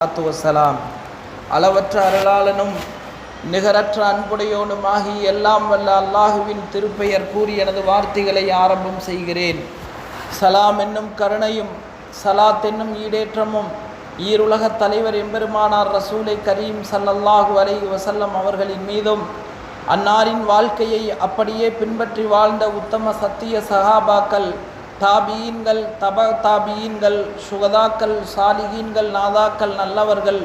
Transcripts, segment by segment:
வசலாம். அளவற்ற அருளாளனும் நிகரற்ற அன்புடையோனுமாகி எல்லாம் வல்ல அல்லாஹுவின் திருப்பெயர் கூறி எனது வார்த்தைகளை ஆரம்பம் செய்கிறேன். சலாம் என்னும் கருணையும் சலாத் என்னும் ஈடேற்றமும் ஈருலகத் தலைவர் எம்பெருமானார் ரசூலை கரீம் ஸல்லல்லாஹு அலைஹி வஸல்லம் அவர்களின் மீதும் அன்னாரின் வாழ்க்கையை அப்படியே பின்பற்றி வாழ்ந்த உத்தம சத்திய சஹாபாக்கள், தாபியீன்கள், தாபியீன்கள், சுகதாக்கள், சாலிகீன்கள், நாதாக்கள், நல்லவர்கள்,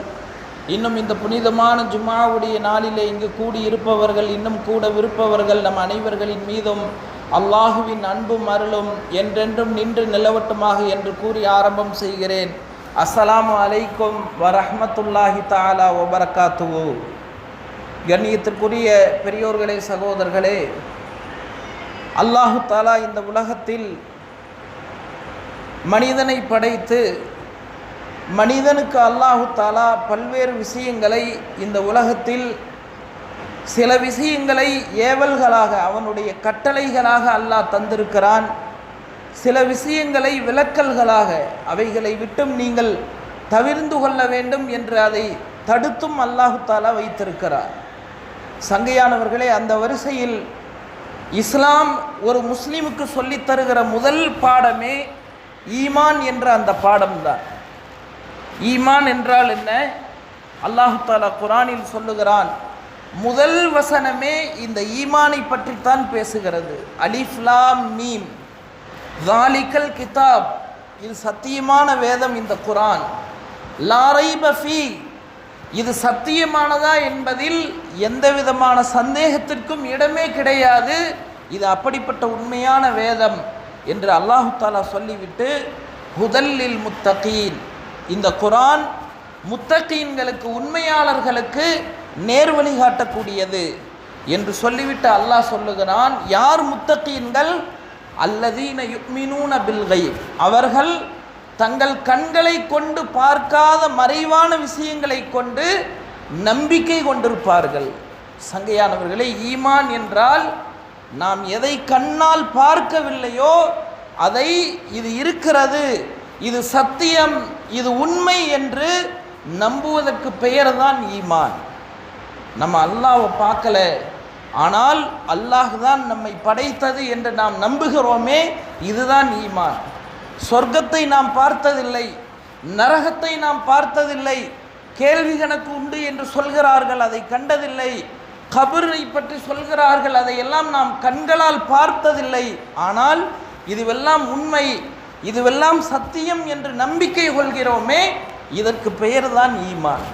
இன்னும் இந்த புனிதமான ஜும்ஆவுடைய நாளிலே இங்கு கூடியிருப்பவர்கள், இன்னும் கூட விருப்பவர்கள் நம் அனைவர்களின் மீதும் அல்லாஹுவின் அன்பும் அருளும் என்றென்றும் நின்று நிலவட்டுமாக என்று கூறி ஆரம்பம் செய்கிறேன். அஸ்ஸலாமு அலைக்கும் வரஹ்மத்துல்லாஹி தஆலா வபரகாத்துஹு. கண்ணியத்திற்குரிய பெரியோர்களே, சகோதரர்களே, அல்லாஹு தஆலா இந்த உலகத்தில் மனிதனை படைத்து மனிதனுக்கு அல்லாஹு தஆலா பல்வேறு விஷயங்களை இந்த உலகத்தில் சில விஷயங்களை ஏவல்களாக அவனுடைய கட்டளைகளாக அல்லாஹ் தந்திருக்கிறான். சில விஷயங்களை விலக்கல்களாக அவைகளை விட்டும் நீங்கள் தவிர்ந்து கொள்ள வேண்டும் என்று அதை தடுத்தும் அல்லாஹு தஆலா வைத்திருக்கிறார். சங்கையானவர்களே, அந்த வரிசையில் இஸ்லாம் ஒரு முஸ்லிமுக்கு சொல்லித் தருகிற முதல் பாடமே ஈமான் என்ற அந்த பாடம்தான். ஈமான் என்றால் என்ன? அல்லாஹு தஆலா குர்ஆனில் சொல்லுகிறான், முதல் வசனமே இந்த ஈமானை பற்றித்தான் பேசுகிறது. அலிஃப் லாம் மீம் ஸாலிகல் கிதாப், இது சத்தியமான வேதம் இந்த குர்ஆன். லா ரைப ஃபீ, இது சத்தியமானதா என்பதில் எந்த விதமான சந்தேகத்திற்கும் இடமே கிடையாது. இது அப்படிப்பட்ட உண்மையான வேதம் என்று அல்லாஹு தஆலா சொல்லிவிட்டு, ஹுதல்லில் முத்தகீன், இந்த குர்ஆன் முத்தகீன்களுக்கு, உண்மையாளர்களுக்கு நேர்வழி காட்டக்கூடியது என்று சொல்லிவிட்டு அல்லாஹ் சொல்லுகிறான், யார் முத்தகீன்கள்? அல்லதீன யுக்மினூன பில் கைப், அவர்கள் தங்கள் கண்களை கொண்டு பார்க்காத மறைவான விஷயங்களை கொண்டு நம்பிக்கை கொண்டிருப்பார்கள். சங்கையானவர்களே, ஈமான் என்றால் நாம் எதை கண்ணால் பார்க்கவில்லையோ அதை இது இருக்கிறது, இது சத்தியம், இது உண்மை என்று நம்புவதற்கு பெயர்தான் ஈமான். நம்ம அல்லாஹ்வை பார்க்கல, ஆனால் அல்லாஹ் தான் நம்மை படைத்தது என்று நாம் நம்புகிறோமே, இதுதான் ஈமான். சொர்க்கத்தை நாம் பார்த்ததில்லை, நரகத்தை நாம் பார்த்ததில்லை, கேள்வி கணக்கு உண்டு என்று சொல்கிறார்கள், அதை கண்டதில்லை, கபரை பற்றி சொல்கிறார்கள், அதையெல்லாம் நாம் கண்களால் பார்த்ததில்லை, ஆனால் இதுவெல்லாம் உண்மை, இதுவெல்லாம் சத்தியம் என்று நம்பிக்கை கொள்கிறோமே, இதற்கு பெயர்தான் ஈமான்.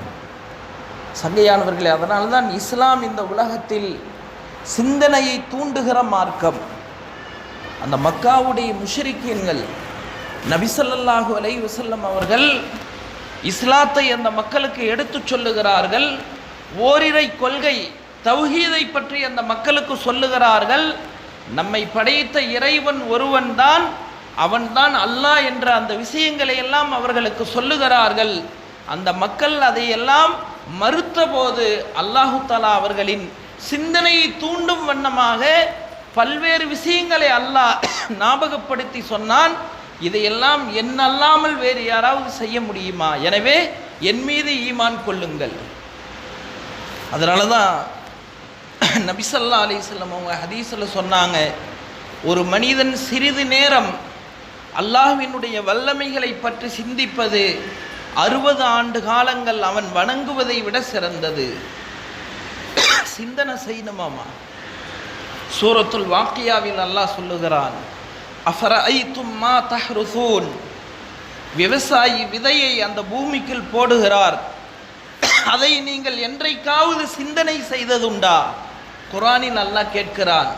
சங்கையானவர்களே, அதனால்தான் இஸ்லாம் இந்த உலகத்தில் சிந்தனையை தூண்டுகிற மார்க்கம். அந்த மக்காவுடைய முஷ்ரிக்கீன்கள், நபி ஸல்லல்லாஹு அலைஹி வஸல்லம் அவர்கள் இஸ்லாத்தை அந்த மக்களுக்கு எடுத்து சொல்லுகிறார்கள். ஓரிரை கொள்கை தௌஹீதை பற்றி அந்த மக்களுக்கு சொல்லுகிறார்கள். நம்மை படைத்த இறைவன் ஒருவன்தான், அவன்தான் அல்லாஹ் என்ற அந்த விஷயங்களை எல்லாம் அவர்களுக்கு சொல்லுகிறார்கள். அந்த மக்கள் அதையெல்லாம் மறுத்த போது அல்லாஹு தஆலா அவர்களின் சிந்தனையை தூண்டும் வண்ணமாக பல்வேறு விஷயங்களை அல்லாஹ் ஞாபகப்படுத்தி சொன்னான். இதையெல்லாம் என்னல்லாமல் வேறு யாராவது செய்ய முடியுமா? எனவே என் மீது ஈமான் கொள்ளுங்கள். அதனால தான் நபி ஸல்லல்லாஹு அலைஹி வஸல்லம் அவங்க ஹதீஸில் சொன்னாங்க, ஒரு மனிதன் சிறிது நேரம் அல்லாஹ்வினுடைய வல்லமைகளை பற்றி சிந்திப்பது 60 ஆண்டு காலங்கள் அவன் வணங்குவதை விட சிறந்தது. சிந்தனை செய்யணுமாமா. சூரத்துல் வாக்கியாவில் அல்லாஹ் சொல்லுகிறான், அஃபரஐதும் மா தஹ்ருசூன், விவசாயி விதையை அந்த பூமிக்குள் போடுகிறார், அதை நீங்கள் என்றைக்காவது சிந்தனை செய்ததுண்டா? குர்ஆனில் அல்லாஹ் கேட்கிறான்,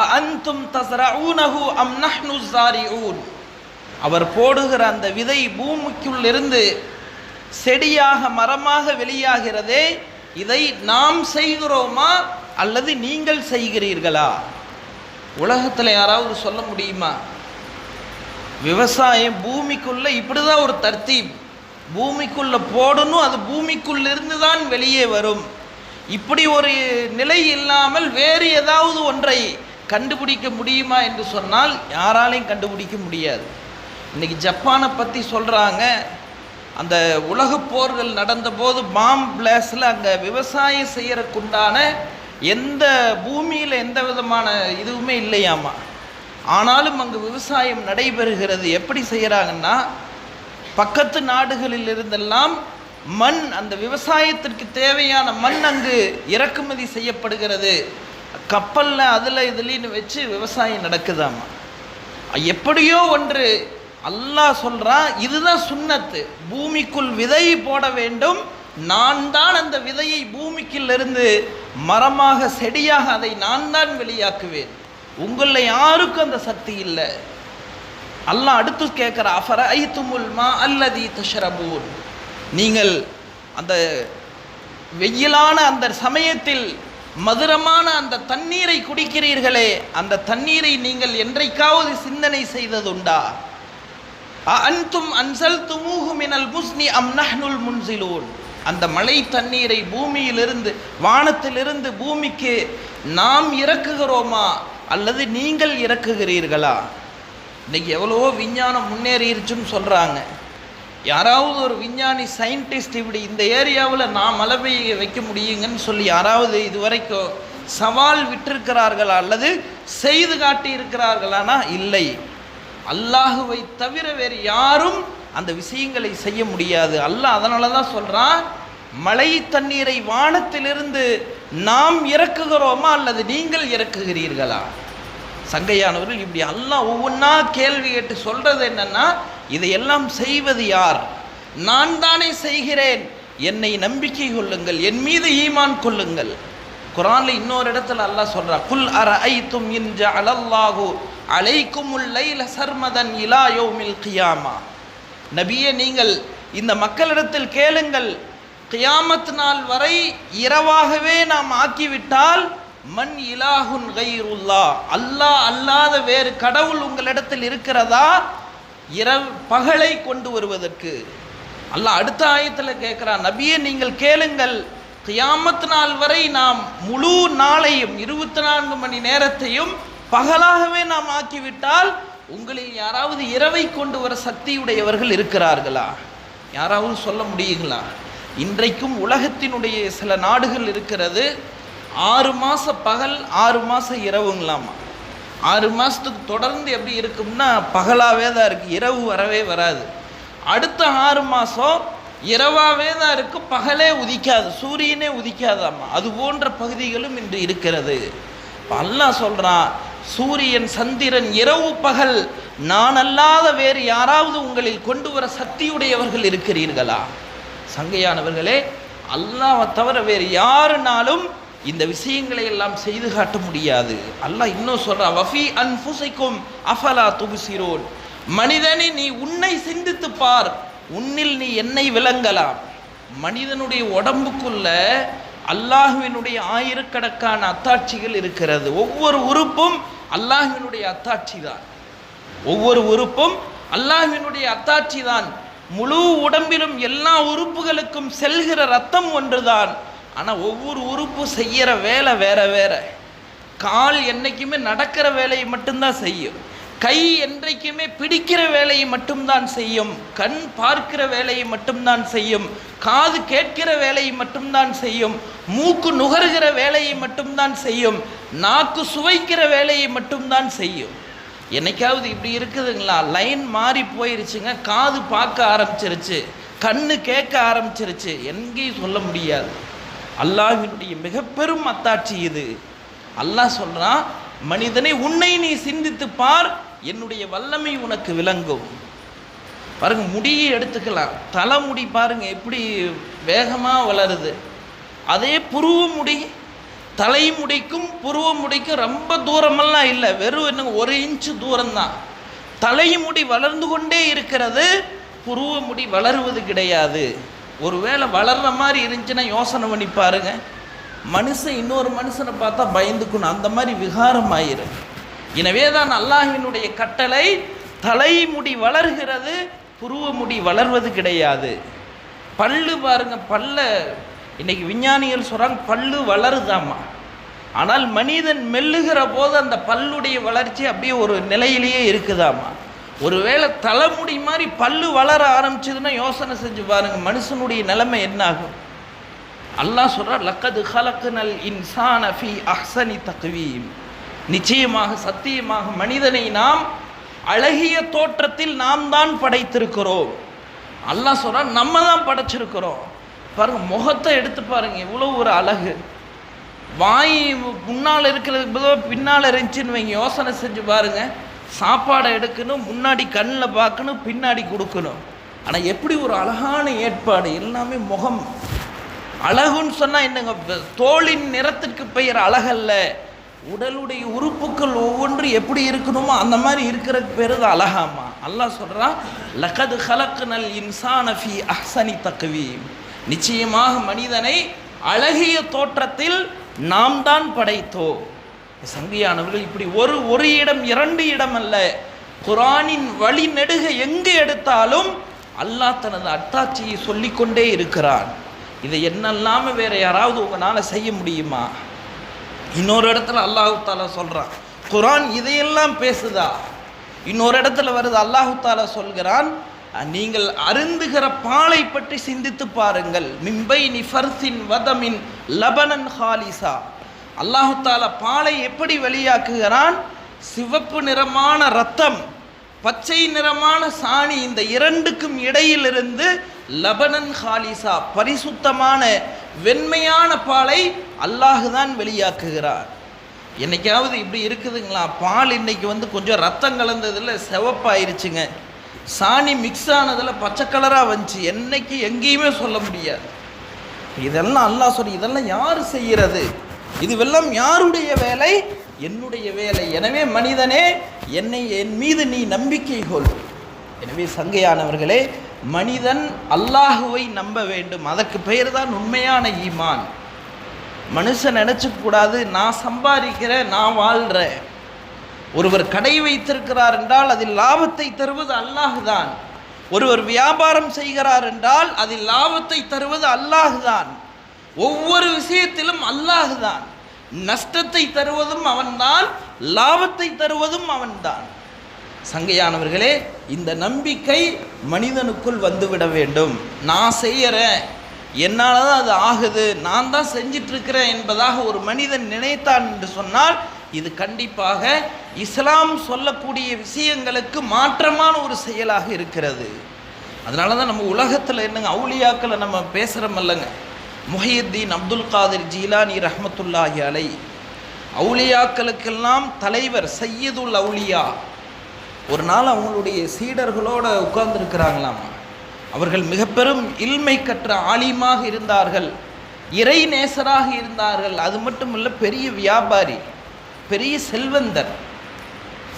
அஅன்தும் தஸ்ரஊனஹு அம் நஹ்னு ஸாரிஊன், அவர் போடுகிற அந்த விதை பூமிக்குள் இருந்து செடியாக மரமாக வெளியாகிறதே, இதை நாம் செய்கிறோமா அல்லது நீங்கள் செய்கிறீர்களா? உலகத்தில் யாராவது சொல்ல முடியுமா? விவசாயம் பூமிக்குள்ள இப்படிதான் ஒரு தர்த்தீப், பூமிக்குள்ள போடணும், அது பூமிக்குள்ளிருந்து தான் வெளியே வரும். இப்படி ஒரு நிலை இல்லாமல் வேறு ஏதாவது ஒன்றை கண்டுபிடிக்க முடியுமா என்று சொன்னால் யாராலையும் கண்டுபிடிக்க முடியாது. இன்றைக்கி ஜப்பானை பற்றி சொல்கிறாங்க, அந்த உலகப் போர்கள் நடந்தபோது பாம் பிளாஸ்டில் அங்கே விவசாயம் செய்யறதுக்குண்டான எந்த பூமியில் எந்த விதமான இதுவுமே இல்லையாமா. ஆனாலும் அங்கு விவசாயம் நடைபெறுகிறது. எப்படி செய்கிறாங்கன்னா, பக்கத்து நாடுகளில் இருந்தெல்லாம் மண், அந்த விவசாயத்திற்கு தேவையான மண் அங்கு இறக்குமதி செய்யப்படுகிறது. கப்பலில் அதில் இதுலின்னு வச்சு விவசாயம் நடக்குதாமா. எப்படியோ ஒன்று அல்லாஹ் சொல்கிறான், இதுதான் சுன்னத்து. பூமிக்குள் விதை போட வேண்டும், நான் தான் அந்த விதையை பூமிக்குள்ளிருந்து மரமாக செடியாக அதை நான் தான் வெளியாக்குவேன். உங்களில் யாருக்கும் அந்த சக்தி இல்லை. அல்லாஹ் அடுத்து கேட்குற, அஃபரைத்துமுல் மா அல்லதி தஷ்ரபூன், நீங்கள் அந்த வெயிலான அந்த சமயத்தில் மதுரமான அந்த தண்ணீரை குடிக்கிறீர்களே, அந்த தண்ணீரை நீங்கள் என்றைக்காவது சிந்தனை செய்ததுண்டா? அன்தும் அன்சல்துமூஹு மினல் முஸ்னி அம் நஹ்னுல் முன்சிலூன், அந்த மழை தண்ணீரை பூமியிலிருந்து, வானத்திலிருந்து பூமிக்கு நாம் இறக்குகிறோமா அல்லது நீங்கள் இறக்குகிறீர்களா? இன்னைக்கு எவ்வளவோ விஞ்ஞானம் முன்னேறிடுச்சுன்னு சொல்கிறாங்க. யாராவது ஒரு விஞ்ஞானி சயின்டிஸ்ட் இப்படி இந்த ஏரியாவில் நான் மழை பெய்ய வைக்க முடியுங்கன்னு சொல்லி யாராவது இதுவரைக்கும் சவால் விட்டிருக்கிறார்களா அல்லது செய்து காட்டி இருக்கிறார்களானா? இல்லை. அல்லாஹுவை தவிர வேறு யாரும் அந்த விஷயங்களை செய்ய முடியாது. அல்லாஹ் அதனால தான் சொல்கிறான், மழை தண்ணீரை வானத்திலிருந்து நாம் இறக்குகிறோமா அல்லது நீங்கள் இறக்குகிறீர்களா? சங்கையானவர்கள், இப்படி அல்லாஹ் ஒவ்வொன்றா கேள்வி கேட்டு சொல்கிறது என்னன்னா, இதையெல்லாம் செய்வது யார்? நான் தானே செய்கிறேன், என்னை நம்பிக்கை கொள்ளுங்கள், என் மீது ஈமான் கொள்ளுங்கள். குர்ஆன்ல இன்னொரு இடத்துல அல்லாஹ் சொல்றான், குல் அரஐத்தும் இன் ஜஅலல்லாஹு அலைக்குமுல் லைல சர்மதன் இலா யௌமில் கியாமா. நபியே, நீங்கள் இந்த மக்களிடத்தில் கேளுங்கள், கியாமத் நாள் வரை இரவாகவே நாம் ஆக்கிவிட்டால், மன் இலாஹுன் கைருல்லா, அல்லாஹ் அல்லாத வேறு கடவுள் உங்களிடத்தில் இருக்கிறதா பகலை கொண்டு வருவதற்கு? அல்லாஹ் அடுத்த ஆயத்தில் கேட்குறான், நபியே நீங்கள் கேளுங்கள், கியாமத் நாள் வரை நாம் முழு நாளையும் 24 மணி நேரத்தையும் பகலாகவே நாம் ஆக்கிவிட்டால், உங்களில் யாராவது இரவை கொண்டு வர சக்தியுடையவர்கள் இருக்கிறார்களா? யாராவது சொல்ல முடியுங்களா? இன்றைக்கும் உலகத்தினுடைய சில நாடுகள் இருக்கிறது, 6 மாதம் பகல் 6 மாதம் இரவுங்களாமா. 6 மாதத்துக்கு தொடர்ந்து எப்படி இருக்கும்னா பகலாகவே தான் இருக்குது, இரவு வரவே வராது. அடுத்த 6 மாதம் இரவாகவே தான் இருக்குது, பகலே உதிக்காது, சூரியனே உதிக்காதாம்மா. அது போன்ற பகுதிகளும் இன்று இருக்கிறது. அல்லாஹ் சொல்கிறான், சூரியன் சந்திரன் இரவு பகல் நான் அல்லாத வேறு யாராவது உங்களில் கொண்டு வர சக்தியுடையவர்கள் இருக்கிறீர்களா? சங்கையானவர்களே, அல்லாஹ்வை தவிர வேறு யாருனாலும் இந்த விஷயங்களை எல்லாம் செய்து காட்ட முடியாது. அல்லாஹ் இன்னும் சொல்றான், வஃபி அன்ஃபுஸிக்கும் அஃபலா துப்சிரூன், மனிதனே நீ உன்னை சிந்தித்து பார், உன்னில் நீ என்னை விளங்கலாம். மனிதனுடைய உடம்புக்குள்ள அல்லாஹ்வினுடைய ஆயிரக்கணக்கான அத்தாட்சிகள் இருக்கிறது. ஒவ்வொரு உறுப்பும் அல்லாஹ்வினுடைய அத்தாட்சி தான். ஒவ்வொரு உறுப்பும் அல்லாஹ்வினுடைய அத்தாட்சி தான். முழு உடம்பிலும் எல்லா உறுப்புகளுக்கும் செல்கிற ரத்தம் ஒன்றுதான். ஆனால் ஒவ்வொரு உறுப்பு செய்கிற வேலை வேற வேற. கால் என்றைக்குமே நடக்கிற வேலையை மட்டும்தான் செய்யும், கை என்றைக்குமே பிடிக்கிற வேலையை மட்டும்தான் செய்யும், கண் பார்க்கிற வேலையை மட்டும்தான் செய்யும், காது கேட்கிற வேலையை மட்டும்தான் செய்யும், மூக்கு நுகர்கிற வேலையை மட்டும்தான் செய்யும், நாக்கு சுவைக்கிற வேலையை மட்டும்தான் செய்யும். என்னைக்காவது இப்படி இருக்குதுங்களா? லைன் மாறி போயிருச்சுங்க, காது பார்க்க ஆரம்பிச்சிருச்சு, கண்ணு கேட்க ஆரம்பிச்சிருச்சு, எங்கேயும் சொல்ல முடியாது. அல்லாஹ்வினுடைய மிக பெரும் அத்தாட்சி இது. அல்லாஹ் சொல்றான், மனிதனை உன்னை நீ சிந்தித்து பார், என்னுடைய வல்லமை உனக்கு விளங்கும். பாருங்க, முடியை எடுத்துக்கலாம், தலைமுடி பாருங்க எப்படி வேகமாக வளருது. அதே புருவ முடி, தலைமுடிக்கும் புருவ முடிக்கும் ரொம்ப தூரமெல்லாம் இல்லை, வெறும் என்ன 1 இன்ச்சு தூரம்தான். தலைமுடி வளர்ந்து கொண்டே இருக்கிறது, புருவ முடி வளருவது கிடையாது. ஒருவேளை வளர்ற மாதிரி இருந்துச்சுன்னா யோசனை பண்ணி பாருங்க, மனுஷன் இன்னொரு மனுஷனை பார்த்தா பயந்துக்கணும், அந்த மாதிரி விகாரம் ஆயிரும். எனவே தான் அல்லாஹ்வினுடைய கட்டளை, தலைமுடி வளர்கிறது, புருவ முடி வளர்வது கிடையாது. பல்லு பாருங்க, பல்ல இன்னைக்கு விஞ்ஞானிகள் சொல்கிறாங்க பல்லு வளருதாமா. ஆனால் மனிதன் மெல்லுகிற போது அந்த பல்லுடைய வளர்ச்சி அப்படியே ஒரு நிலையிலேயே இருக்குதாமா. ஒருவேளை தலைமுடி மாதிரி பல்லு வளர ஆரம்பிச்சதுன்னா யோசனை செஞ்சு பாருங்க, மனுஷனுடைய நிலைமை என்ன ஆகும். அல்லாஹ் சொல்றார், லக்கது ஹலக்னல் இன்சான ஃபீ அஹ்ஸனி தக்வீம், நிச்சயமாக சத்தியமாக மனிதனை நாம் அழகிய தோற்றத்தில் நாம் தான் படைத்திருக்கிறோம். அல்லாஹ் சொல்றார், நம்ம தான் படைச்சிருக்கிறோம். பாருங்க, முகத்தை எடுத்து பாருங்க, இவ்வளோ ஒரு அழகு. வாய் முன்னால் இருக்கிறதுக்கு பதிலாக பின்னால் இருந்துச்சுன்னு வைங்க, யோசனை செஞ்சு பாருங்க. சாப்பாடை எடுக்கணும், முன்னாடி கண்ணில் பார்க்கணும், பின்னாடி கொடுக்கணும். ஆனால் எப்படி ஒரு அழகான ஏற்பாடு, எல்லாமே முகம். அழகுன்னு சொன்னால் என்னங்க, தோளின் நிறத்துக்கு பெயர் அழகல்ல, உடலுடைய உறுப்புகள் ஒவ்வொன்று எப்படி இருக்கணுமோ அந்த மாதிரி இருக்கிறதுக்கு பேர் தான் அழகாமா. அல்லாஹ் சொல்கிறான், லகது ஹலக்னல் இன்சான ஃபீ அஹ்ஸனி தக்வீம், நிச்சயமாக மனிதனை அழகிய தோற்றத்தில் நாம் தான் படைத்தோம். சங்கையானவர்கள், இப்படி ஒரு இடம் இரண்டு இடம் அல்ல, குர்ஆனின் வழி நெடுக எங்கு எடுத்தாலும் அல்லாஹ் தனது அத்தாட்சியை சொல்லிக்கொண்டே இருக்கிறான். இதை என்னெல்லாம வேற யாராவது உங்களால் செய்ய முடியுமா? இன்னொரு இடத்துல அல்லாஹு தாலா சொல்கிறான், குர்ஆன் இதையெல்லாம் பேசுதா? இன்னொரு இடத்துல வருது, அல்லாஹு தாலா சொல்கிறான், நீங்கள் அருந்துகிற பாலை பற்றி சிந்தித்து பாருங்கள். மிம்பைனி ஃபர்சின் வதமின் லபனன் ஹாலிசா, அல்லாஹு தாலா பாலை எப்படி வெளியாக்குகிறான்? சிவப்பு நிறமான இரத்தம், பச்சை நிறமான சாணி, இந்த இரண்டுக்கும் இடையிலிருந்து லபனன் ஹாலிசா, பரிசுத்தமான வெண்மையான பாலை அல்லாஹு தான் வெளியாக்குகிறார். என்னைக்காவது இப்படி இருக்குதுங்களா? பால் இன்னைக்கு கொஞ்சம் ரத்தம் கலந்ததில் சிவப்பாயிருச்சுங்க, சாணி மிக்ஸ் ஆனதில் பச்சை கலராக வந்துச்சு, என்னைக்கு எங்கேயுமே சொல்ல முடியாது. இதெல்லாம் அல்லாஹ் சொல்லி, இதெல்லாம் யார் செய்கிறது? இதுவெல்லாம் யாருடைய வேலை? என்னுடைய வேலை. எனவே மனிதனே, என் மீது நீ நம்பிக்கை கொள். எனவே சங்கையானவர்களே, மனிதன் அல்லாஹுவை நம்ப வேண்டும். அதற்கு பெயர் தான் உண்மையான ஈமான். மனுஷன் நினச்சக்கூடாது, நான் சம்பாதிக்கிறேன், நான் வாழ்கிறேன். ஒருவர் கடை வைத்திருக்கிறார் என்றால் அதில் லாபத்தை தருவது அல்லாஹ் தான். ஒருவர் வியாபாரம் செய்கிறார் என்றால் அதில் லாபத்தை தருவது அல்லாஹ் தான். ஒவ்வொரு விஷயத்திலும் அல்லாஹ் தான். நஷ்டத்தை தருவதும் அவன்தான், லாபத்தை தருவதும் அவன்தான். சங்கையானவர்களே, இந்த நம்பிக்கை மனிதனுக்குள் வந்துவிட வேண்டும். நான் செய்யறேன், என்னால் தான் அது ஆகுது, நான் தான் செஞ்சிட்ருக்கிறேன் என்பதாக ஒரு மனிதன் நினைத்தான் என்று சொன்னால் இது கண்டிப்பாக இஸ்லாம் சொல்லக்கூடிய விஷயங்களுக்கு மாற்றமான ஒரு செயலாக இருக்கிறது. அதனால தான் நம்ம உலகத்தில் என்னங்க, அவுலியாக்களை நம்ம பேசுகிறோம் இல்லைங்க. முஹையுத்தீன் அப்துல் காதிர் ஜீலானி ரஹ்மத்துல்லாஹி அலை, அவுலியாக்களுக்கெல்லாம் தலைவர், சையதுல் அவுலியா. ஒரு நாள் அவங்களுடைய சீடர்களோடு உட்கார்ந்துருக்கிறாங்களாம். அவர்கள் மிக பெரும் இல்மை கற்ற ஆலிமாக இருந்தார்கள், இறை நேசராக இருந்தார்கள். அது மட்டும் இல்லை, பெரிய வியாபாரி, பெரிய செல்வந்தர்.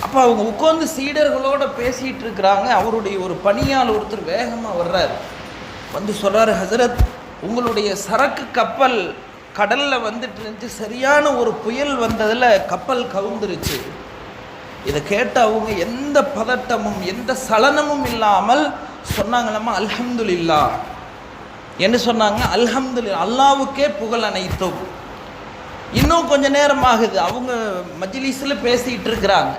அப்போ அவங்க உட்கார்ந்து சீடர்களோடு பேசிகிட்டு இருக்கிறாங்க. அவருடைய ஒரு பணியால் ஒருத்தர் வேகமாக வர்றார், வந்து சொல்கிறார், ஹசரத், உங்களுடைய சரக்கு கப்பல் கடலில் வந்துட்டு இருந்துச்சு, சரியான ஒரு புயல் வந்ததில் கப்பல் கவுந்துருச்சு. இதை கேட்டு அவங்க எந்த பதட்டமும் எந்த சலனமும் இல்லாமல் சொன்னாங்களாம்மா, அல்ஹம்துலில்லாஹ் என்ன சொன்னாங்க? அல்ஹம்துலில்லாஹ், அல்லாவுக்கே புகழ் அனைத்தும். இன்னும் கொஞ்ச நேரம் ஆகுது, அவங்க மஜ்லிஸில் பேசிகிட்டு இருக்கிறாங்க.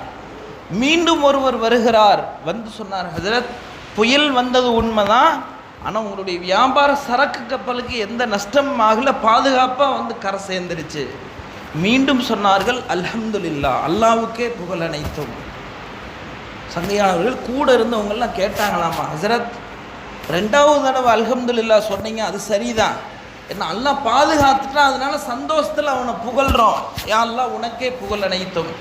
மீண்டும் ஒருவர் வருகிறார், வந்து சொன்னார், ஹஜரத், புயல் வந்தது உண்மைதான், ஆனால் உங்களுடைய வியாபார சரக்கு கப்பலுக்கு எந்த நஷ்டமும் ஆகல, பாதுகாப்பாக கரை சேர்ந்துருச்சு. மீண்டும் சொன்னார்கள், அல்ஹம்துலில்லாஹ், அல்லாவுக்கே புகழ் அனைத்தும். சங்கையானவர்கள் கூட இருந்தவங்கெல்லாம் கேட்டாங்களாமா, ஹசரத், ரெண்டாவது தடவை அல்ஹம்துலில்லாஹ் சொன்னீங்க, அது சரிதான், என்ன அல்லாஹ் பாதுகாத்துட்டான், அதனால சந்தோஷத்தில் அவனை புகழ்கிறோம், யா அல்லாஹ் உனக்கே புகழ் அனைத்தும்.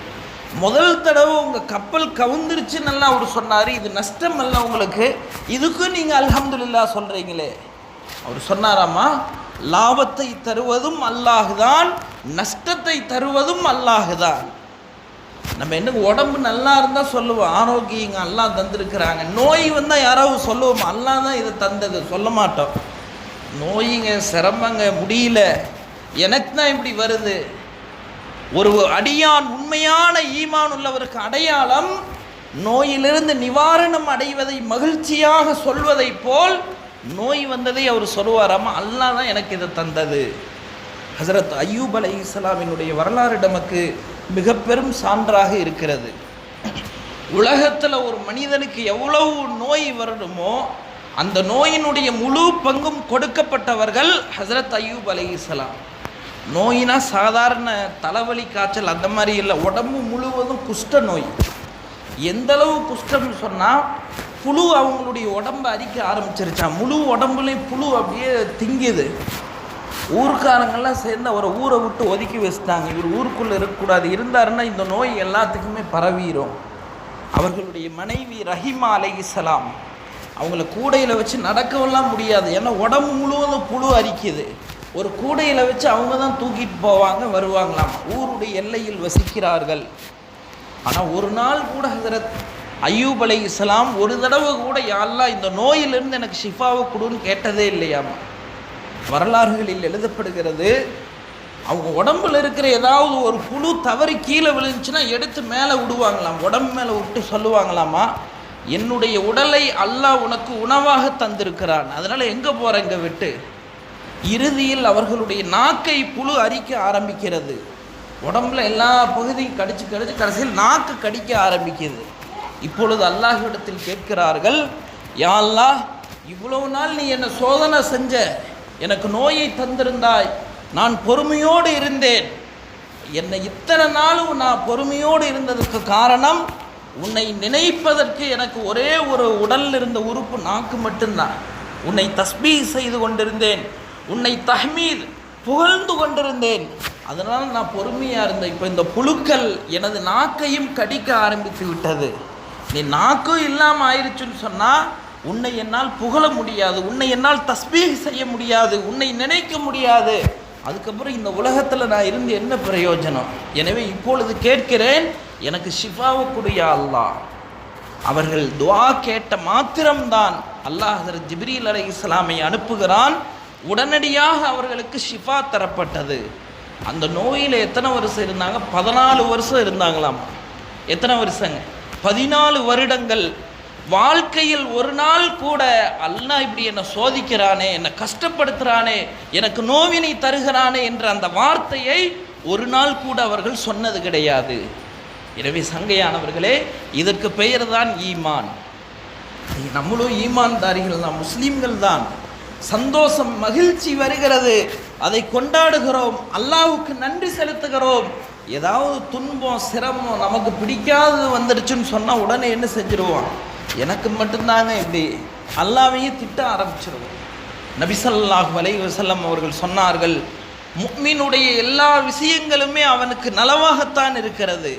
முதல் தடவை உங்கள் கப்பல் கவுந்துருச்சுன்னு நல்லா அவர் சொன்னார், இது நஷ்டம் அல்ல உங்களுக்கு, இதுக்கும் நீங்கள் அல்ஹம்துலில்லாஹ் சொல்கிறீங்களே. அவர் சொன்னாராம்மா, லாபத்தை தருவதும் அல்லாஹுதான், நஷ்டத்தை தருவதும் அல்லாஹுதான். நம்ம என்ன உடம்பு நல்லா இருந்தால் சொல்லுவோம், ஆரோக்கியங்க அல்லாஹ் தந்திருக்கிறாங்க. நோய் வந்தால் யாராவது சொல்லுவோம், அல்லாஹ் தான் இதை தந்தது, சொல்ல மாட்டோம். நோய்ங்க, சிரமங்க, முடியல, எனக்கு தான் இப்படி வருது. ஒரு அடியான் உண்மையான ஈமான் உள்ளவருக்கு அடையாளம் நோயிலிருந்து நிவாரணம் அடைவதை மகிழ்ச்சியாக சொல்வதை போல் நோய் வந்ததை அவர் சொல்லுவாராமா, அல்லாஹ் தான் எனக்கு இதை தந்தது. ஹசரத் அய்யூப் அலைஹிஸ்ஸலாமினுடைய வரலாறு நமக்கு மிக பெரும் சான்றாக இருக்கிறது. உலகத்தில் ஒரு மனிதனுக்கு எவ்வளவு நோய் வரணுமோ அந்த நோயினுடைய முழு பங்கும் கொடுக்கப்பட்டவர்கள் ஹஸரத் அய்யூப் அலைஹிஸ்ஸலாம். நோயினா சாதாரண தலைவலி காய்ச்சல் அந்த மாதிரி இல்லை, உடம்பு முழுவதும் குஷ்ட நோய். எந்தளவு குஷ்டம்னு சொன்னால் புழு அவங்களுடைய உடம்பை அரிக்க ஆரம்பிச்சிருச்சான். முழு உடம்புலையும் புழு அப்படியே திங்குது. ஊருக்காரங்கெல்லாம் சேர்ந்து அவரை ஊரை விட்டு ஒதுக்கி வச்சுட்டாங்க. இவர் ஊருக்குள்ளே இருக்கக்கூடாது, இருந்தாருன்னா இந்த நோய் எல்லாத்துக்குமே பரவிடும். அவர்களுடைய மனைவி ரஹீமா அலைஹிஸ்ஸலாம் அவங்கள கூடையில் வச்சு நடக்கவெல்லாம் முடியாது, ஏன்னா உடம்பு முழுவதும் புழு அரிக்குது. ஒரு கூடையில் வச்சு அவங்க தான் தூக்கிட்டு போவாங்க வருவாங்களாம். ஊருடைய எல்லையில் வசிக்கிறார்கள். ஆனால் ஒரு நாள் கூட ஹஸரத் அய்யூப் அலைஹிஸ்ஸலாம் ஒரு தடவை கூட யா அல்லாஹ் இந்த நோயிலிருந்து எனக்கு ஷிஃபாவை கொடுன்னு கேட்டதே இல்லையாமா. வரலாறுகளில் எழுதப்படுகிறது, அவங்க உடம்புல இருக்கிற ஏதாவது ஒரு புழு தவறி கீழே விழுந்துச்சுன்னா எடுத்து மேலே விடுவாங்களாம், உடம்பு மேலே விட்டு சொல்லுவாங்களாமா, என்னுடைய உடலை அல்லாஹ் உனக்கு உணவாக தந்திருக்கிறான், அதனால் எங்கே போகிற இங்கே விட்டு. இறுதியில் அவர்களுடைய நாக்கை புழு அரிக்க ஆரம்பிக்கிறது. உடம்புல எல்லா பகுதியும் கடிச்சு கடிச்சு கடைசியில் நாக்கு கடிக்க ஆரம்பிக்கிறது. இப்பொழுது அல்லாஹ்விடத்தில் கேட்கிறார்கள், யா அல்லாஹ், இவ்வளவு நாள் நீ என்னை சோதனை செஞ்ச, எனக்கு நோயை தந்திருந்தாய், நான் பொறுமையோடு இருந்தேன். என்னை இத்தனை நாளும் நான் பொறுமையோடு இருந்ததுக்கு காரணம் உன்னை நினைப்பதற்கு எனக்கு ஒரே ஒரு உடலில் இருந்த உறுப்பு நாக்கு மட்டும்தான். உன்னை தஸ்பீஹ் செய்து கொண்டிருந்தேன், உன்னை தஹ்மீத் புகழ்ந்து கொண்டிருந்தேன், அதனால் நான் பொறுமையாக இருந்தேன். இப்போ இந்த புழுக்கள் எனது நாக்கையும் கடிக்க ஆரம்பித்து விட்டது. நீ நாக்கும் இல்லாமல் ஆயிடுச்சுன்னு சொன்னால் உன்னை என்னால் புகழ முடியாது, உன்னை என்னால் தஸ்பீஹ் செய்ய முடியாது, உன்னை நினைக்க முடியாது. அதுக்கப்புறம் இந்த உலகத்தில் நான் இருந்து என்ன பிரயோஜனம்? எனவே இப்பொழுது கேட்கிறேன், எனக்கு ஷிஃபாவை கொடு யா அல்லாஹ். அவர்கள் துஆ கேட்ட மாத்திரம்தான் அல்லாஹ் ஹஸரத் ஜிப்ரீல் அலைஹிஸ்ஸலாமை அனுப்புகிறான். உடனடியாக அவர்களுக்கு ஷிஃபா தரப்பட்டது. அந்த நோயில் எத்தனை வருஷம் இருந்தாங்க? 14 வருஷம் இருந்தாங்களாம். எத்தனை வருஷங்க? 14 வருடங்கள். வாழ்க்கையில் ஒரு நாள் கூட அல்லாஹ் இப்படி என்னை சோதிக்கிறானே, என்னை கஷ்டப்படுத்துகிறானே, எனக்கு நோவினை தருகிறானே என்ற அந்த வார்த்தையை ஒரு நாள் கூட அவர்கள் சொன்னது கிடையாது. எனவே சங்கையானவர்களே, இதற்கு பெயர் தான் ஈமான். நம்மளும் ஈமான்தாரிகள் தான், முஸ்லீம்கள் தான். சந்தோஷம் மகிழ்ச்சி வருகிறது, அதை கொண்டாடுகிறோம், அல்லாஹ்வுக்கு நன்றி செலுத்துகிறோம். ஏதாவது துன்பம் சிரமம் நமக்கு பிடிக்காது வந்துடுச்சுன்னு சொன்னால் உடனே என்ன செஞ்சிருவோம்? எனக்கு மட்டும்தாங்க இப்படி, அல்லாஹ்வையும் திட்ட ஆரம்பிச்சிருவோம். நபி ஸல்லல்லாஹு அலைஹி வஸல்லம் அவர்கள் சொன்னார்கள், முஃமினுடைய எல்லா விஷயங்களுமே அவனுக்கு நலவாகத்தான் இருக்கிறது.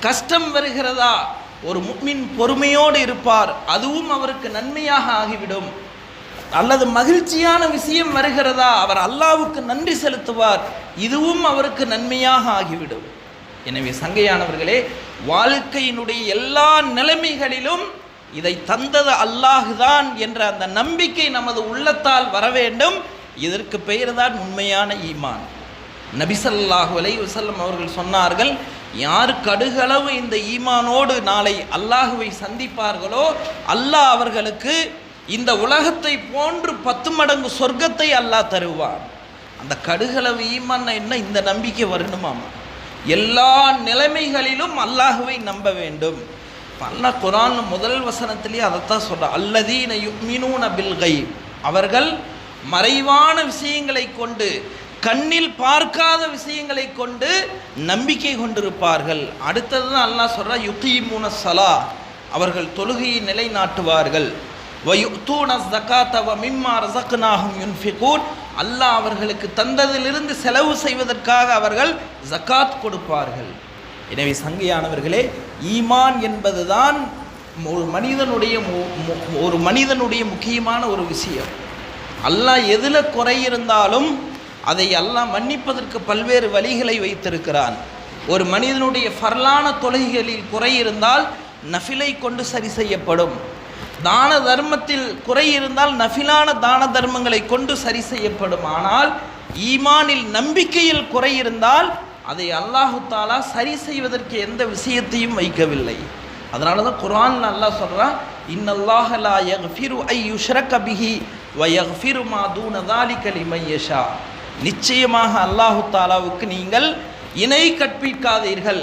கஷ்டம் வருகிறதா, ஒரு முஃமின் பொறுமையோடு இருப்பார், அதுவும் அவருக்கு நன்மையாக ஆகிவிடும். அல்லது மகிழ்ச்சியான விஷயம் வருகிறதா, அவர் அல்லாஹ்வுக்கு நன்றி செலுத்துவார், இதுவும் அவருக்கு நன்மையாக ஆகிவிடும். எனவே சங்கையானவர்களே, வாழ்க்கையினுடைய எல்லா நிலைமைகளிலும் இதை தந்தது அல்லாஹ் தான் என்ற அந்த நம்பிக்கை நமது உள்ளத்தால் வர வேண்டும். இதற்கு பெயர் தான் உண்மையான ஈமான். நபி ஸல்லல்லாஹு அலைஹி வஸல்லம் அவர்கள் சொன்னார்கள், யார் கடுகளவு இந்த ஈமானோடு நாளை அல்லாஹுவை சந்திப்பார்களோ அல்லாஹ் அவர்களுக்கு இந்த உலகத்தை போன்று 10 மடங்கு சொர்க்கத்தை அல்லாஹ் தருவார். அந்த கடுகளவு ஈமான் என்ன? இந்த நம்பிக்கை வரணுமாமா. எல்லா நிலைமைகளிலும் அல்லாஹுவை நம்ப வேண்டும். அல்லாஹ் குர்ஆன் முதல் வசனத்திலேயே அதைத்தான் சொல்கிறார், அல்லதீன யுமினூன பில் கைப், அவர்கள் மறைவான விஷயங்களை கொண்டு, கண்ணில் பார்க்காத விஷயங்களை கொண்டு நம்பிக்கை கொண்டிருப்பார்கள். அடுத்தது தான் அல்லாஹ் சொல்கிறார், யுகீமூன ஸலா, அவர்கள் தொழுகையை நிலைநாட்டுவார்கள். வயுத்தூன ஸகாத வ மிம்மா ரஸக்னாஹும் யுன்ஃபிகூன், அல்லாஹ் அவர்களுக்கு தந்ததிலிருந்து செலவு செய்வதற்காக அவர்கள் ஜகாத் கொடுப்பார்கள். எனவே சங்கையானவர்களே, ஈமான் என்பதுதான் ஒரு மனிதனுடைய முக்கியமான ஒரு விஷயம். அல்லாஹ் எதில் குறை இருந்தாலும் அதை அல்லாஹ் மன்னிப்பதற்கு பல்வேறு வழிகளை வைத்திருக்கிறான். ஒரு மனிதனுடைய ஃபர்லான தொழுகைகளில் குறை இருந்தால் நஃபிலை கொண்டு சரி செய்யப்படும். தான தர்மத்தில் குறை இருந்தால் நஃபிலான தான தர்மங்களை கொண்டு சரி செய்யப்படும். ஆனால் ஈமானில் நம்பிக்கையில் குறை இருந்தால் அதை அல்லாஹு தாலா சரி செய்வதற்கு எந்த விஷயத்தையும் வைக்கவில்லை. அதனால தான் குர்ஆன்ல அல்லாஹ் சொல்கிறான், இன்னல்லாஹ லா யக்ஃபிரு ஐ யுஷ்ரக பிஹி வ யக்ஃபிரு மா தூன ஸாலிக லிமன் யஷா, நிச்சயமாக அல்லாஹு தாலாவுக்கு நீங்கள் இணை கற்பிக்காதீர்கள்.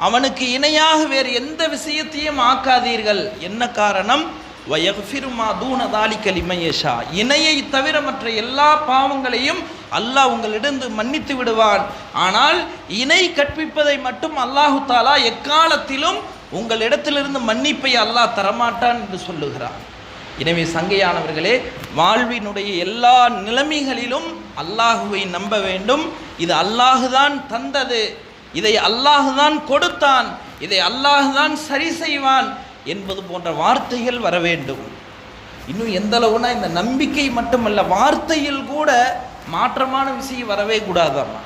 அவனுக்கு இணையாக வேறு எந்த விஷயத்தையும் ஆக்காதீர்கள். என்ன காரணம்? வயக்ஃபிரு மா தூன தாலிக லிமன் யஷா. இணையை தவிர மற்ற எல்லா பாவங்களையும் அல்லாஹ் உங்களிடம் மன்னித்து விடுவான். ஆனால் இணை கற்பிப்பதை மட்டும் அல்லாஹு தாலா எக்காலத்திலும் உங்களிடத்திலிருந்து மன்னிப்பை அல்லாஹ் தரமாட்டான் என்று சொல்லுகிறான். எனவே சங்கையானவர்களே, வாழ்வினுடைய எல்லா நிலைமைகளிலும் அல்லாஹுவை நம்ப வேண்டும். இது அல்லாஹுதான் தந்தது, இதை அல்லாஹுதான் கொடுத்தான், இதை அல்லாஹுதான் சரி செய்வான் என்பது போன்ற வார்த்தைகள் வர வேண்டும். இன்னும் எந்த அளவுனா இந்த நம்பிக்கை மட்டுமல்ல, வார்த்தையில் கூட மாற்றமான விஷயம் வரவே கூடாதாம்மா.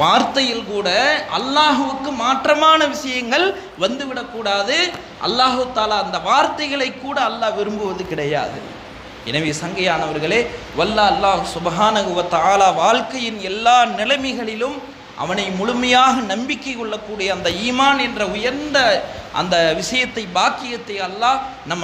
வார்த்தையில் கூட அல்லாஹுவுக்கு மாற்றமான விஷயங்கள் வந்துவிடக்கூடாது. அல்லாஹு தாலா அந்த வார்த்தைகளை கூட அல்லாஹ் விரும்புவது கிடையாது. எனவே சங்கையானவர்களே, வல்ல அல்லாஹ் சுப்ஹானஹு வ தஆலா வாழ்க்கையின் எல்லா நிலைமைகளிலும் அவனை முழுமையாக நம்பிக்கை கொள்ளக்கூடிய அந்த ஈமான் என்ற உயர்ந்த அந்த விஷயத்தை, பாக்கியத்தை அல்லாஹ் நம்ம